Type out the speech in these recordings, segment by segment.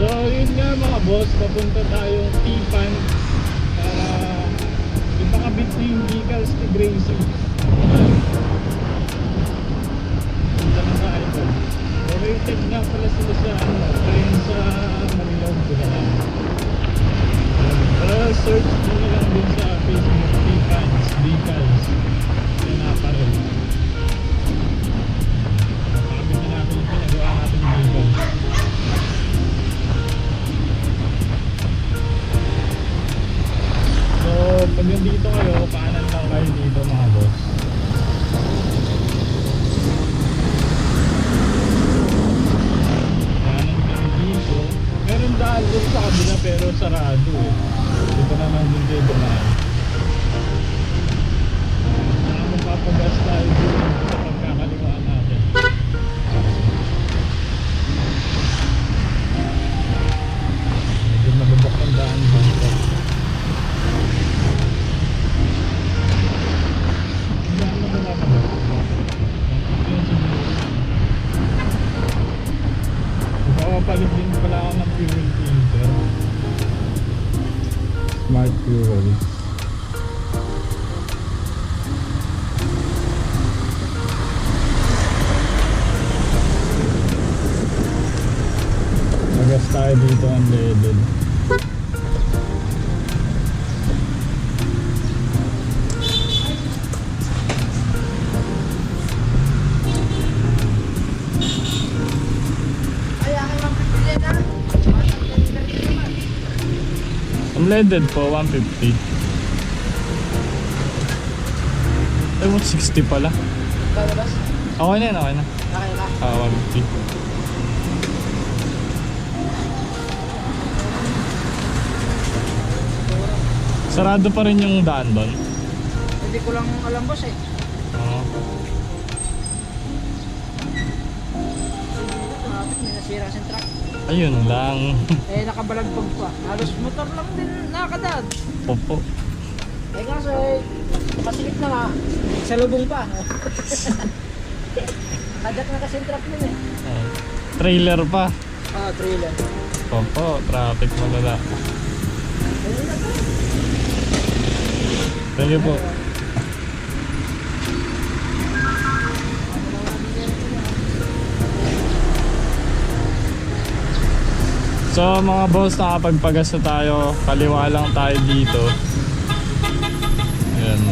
So yun nga mga boss, papunta tayong Tipan para ipakabit na yung decals ni Gracie. Punta na tayo doon. Rated nga pala sila sa train sa Marilog sila. Pero search mo na lang din sa Facebook Tipans, decals. Yan na pa rin. Pakabit na natin yung pinagawa natin decals. So pag nandito kayo, paanan lang kayo dito mga boss. Paanan kayo dito. Meron daan doon sa kabila pero sarado eh. Dito naman din kayo dumaan. Saka magpapagas tayo doon sa pagkakaliwaan natin. Medyo malubok ang daan dito. Papalit din pala ako ng fuel filter. Smart fuel. Magas tayo dito ang leaded. Unleaded po, 150. Ay, 160 pala. Lalabas? Okay na yan, okay na. Okay na. 150. Sarado pa rin yung daan doon. Hindi ko lang alam boss eh. Oo. Traffic, may nasira sa truck. Ayun lang. Eh nakabalagpag pa. Halos motor lang din nakakadaan. Popo. Eh kaso eh, masikip na nga. Sa lubong pa. Hadak na kasi yung truck nun eh. Trailer pa. Ah, trailer. Popo, traffic malala. Ayun na po. Thank you po. So mga boss, nakapagpagas na tayo. Kaliwa lang tayo dito. Ayan.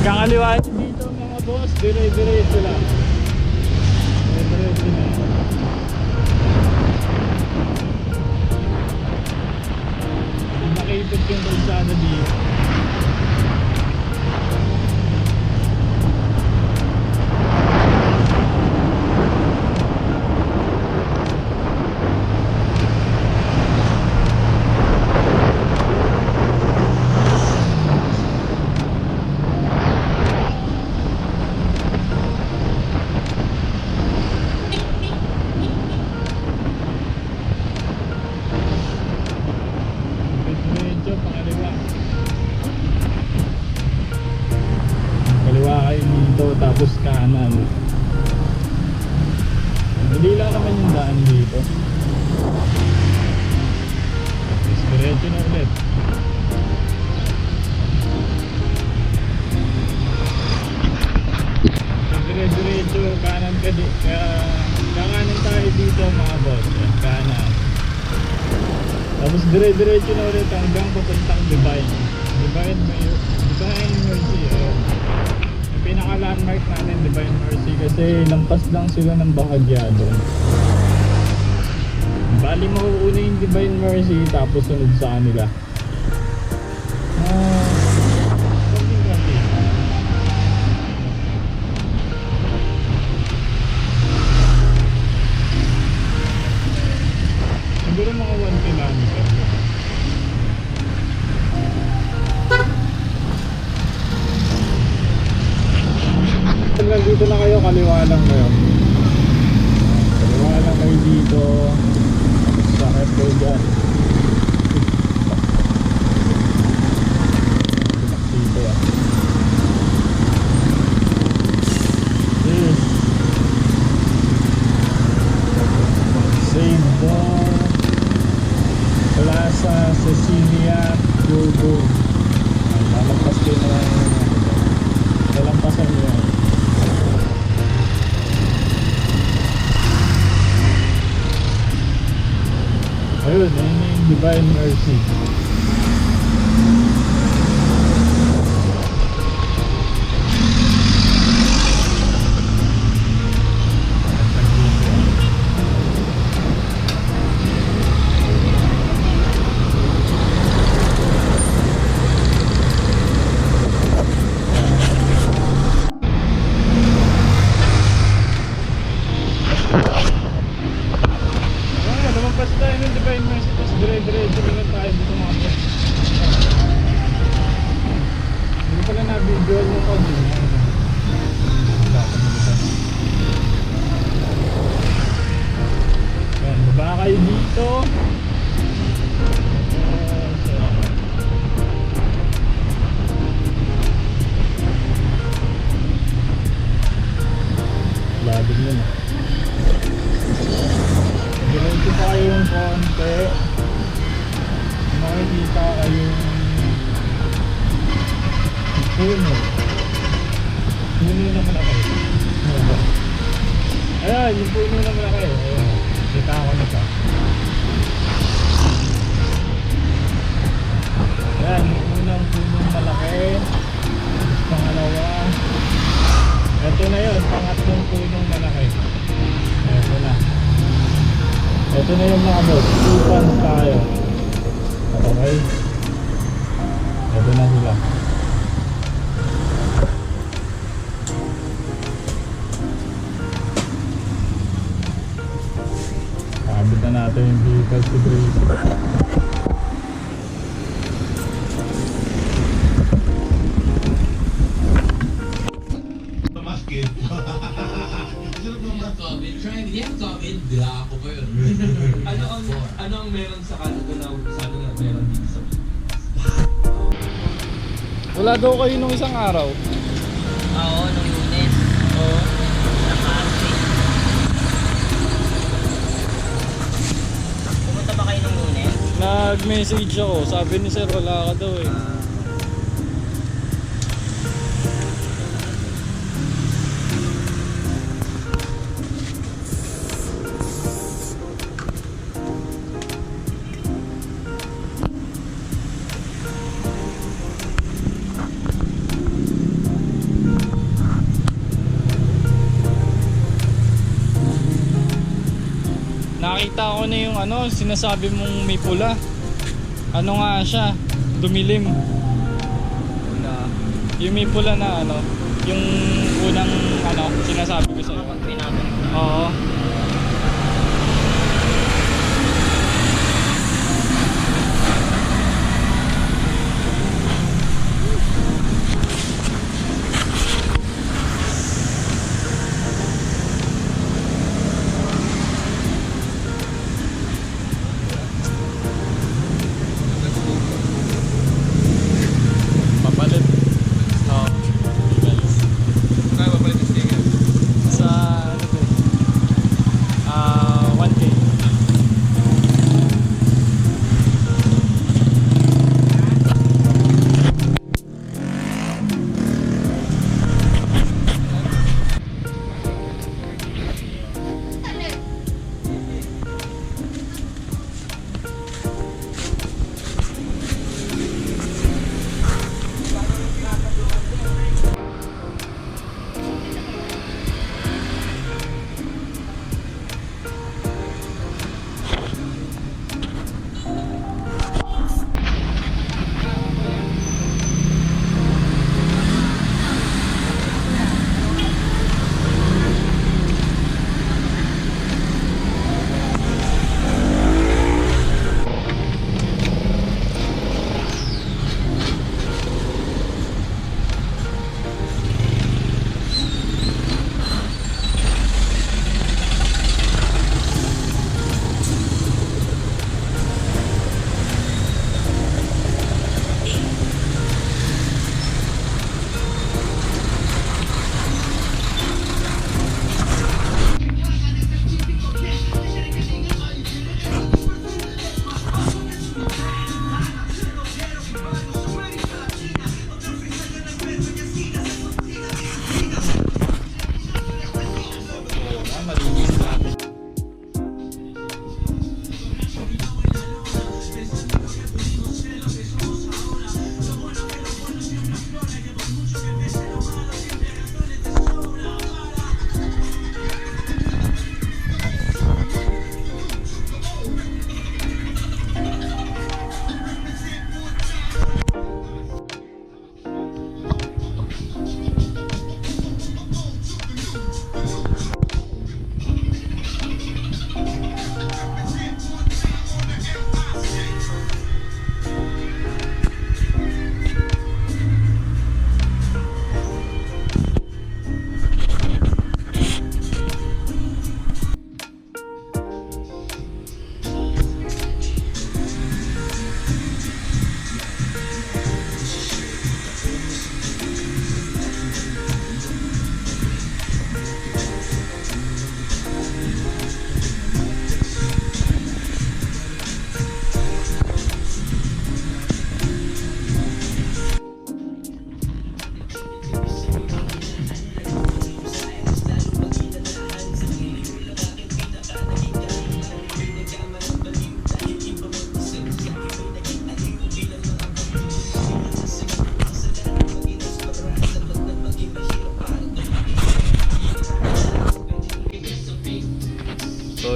Kakaliwa dito mga boss, dire-diretso lang. Dire-diretso lang. Nakipit yung kalsada dito. Medyo pangaliwa. Kaliwa kayo dito tapos kanan. Hindi lang naman yung daan dito. Diretso na ulit. Diretso kanan ka di. Kakanan tayo dito mga boss. Kanan. Tapos dire-diretso na ulit hanggang papuntang Divine Mercy. Yung pinaka-landmark natin, Divine Mercy, kasi lampas lang sila ng bahagyado. Bali mauuna yung Divine Mercy tapos sunod sa kanila. Siguro mga 1 kilometer. Dito na kayo, kaliwa lang kayo. Kaliwa lang kayo dito. Sa Apple dyan. Dito ah. Divine Mercy. Lumampas tayo ng Divine Mercy, tapos dire-diretso na tayo dito mga boss. Hindi pala na-video yung audio niya. Ayan, baba kayo dito. Labig nun ah. Diretso pa kayong konti, makikita kayong puno na malaki. Ayan, yung puno na malaki. Ayan, kita ko na siya. Ayan, yung unang punong malaki. Pangalawa, ito na yun, pangatlong punong malaki. Ito na. Ito na yung mga boss, 2 pans tayo. Okay. Ito na sila. Kabit na natin yung vehicle to brace. Ano ang meron sa Canada na sabi nga meron dito sa Wala daw kayo nung isang araw. Oo, nung Lunes. Oo. Nakasi. Pumunta ba kayo nung Lunes? Nag-message ako, sabi ni sir wala ka daw eh. Nakita ko na yung ano, sinasabi mong may pula. Ano nga siya? Dumilim. Wala. Yung may pula na ano, yung unang ano, sinasabi ko sa'yo. Kapag pinatanong na. Oo. Papalit. Oo. Kaya ba pala yung sticker? Sa ano din?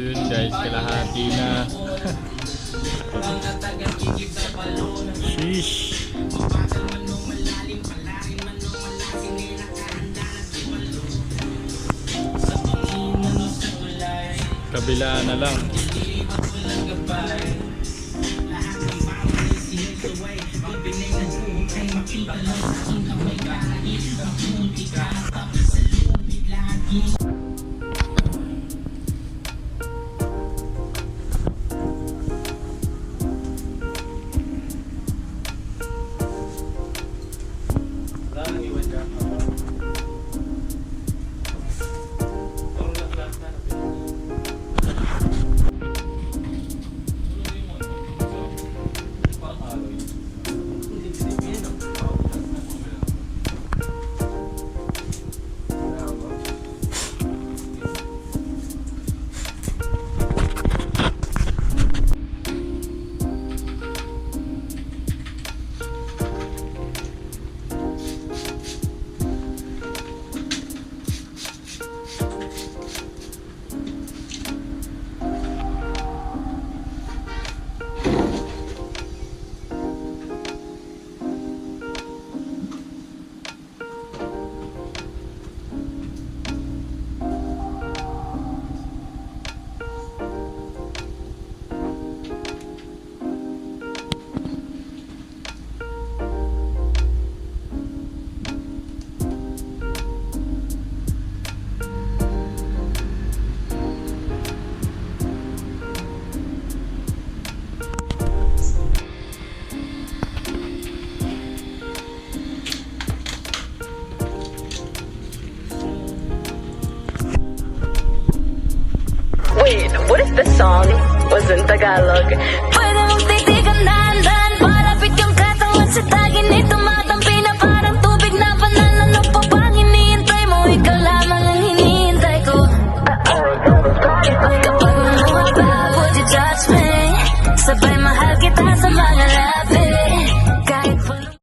yun guys, kalahati na. Sheesh. Kabila na lang. Wait, what if the song was in Tagalog? Pwede mong titigan dahan-dahan, palapit kang katawan sa tagin ni tumatampi na parang tubig na banal. Ano pa bang hinihintay mo? Ikaw lamang ang hinihintay ko. Kapag bumaba, would you touch me?